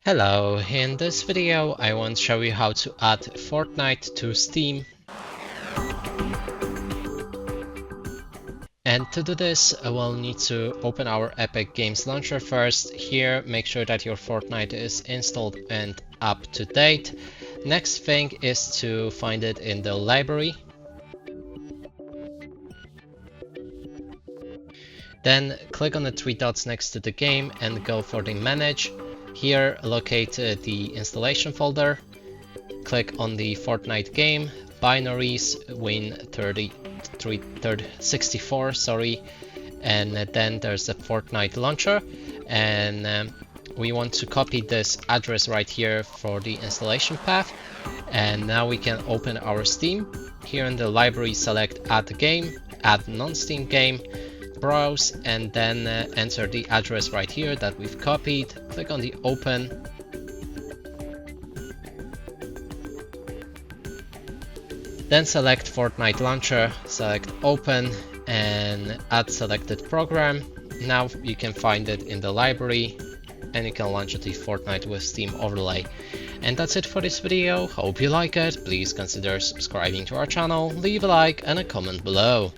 Hello, in this video I want to show you how to add Fortnite to Steam. And to do this, we'll need to open our Epic Games Launcher first. Here, make sure that your Fortnite is installed and up to date. Next thing is to find it in the library. Then click on the three dots next to the game and go for the Manage. Here, locate the installation folder. Click on the Fortnite game, binaries, Win64, sorry, and then there's the Fortnite launcher, and we want to copy this address right here for the installation path. And now we can open our Steam. Here in the library, select Add Game, Add Non-Steam Game, browse, and then enter the address right here that we've copied. Click on the Open. Then select Fortnite Launcher, select Open, and add selected program. Now you can find it in the library, and you can launch the Fortnite with Steam overlay. And that's it for this video. Hope you like it. Please consider subscribing to our channel, leave a like and a comment below.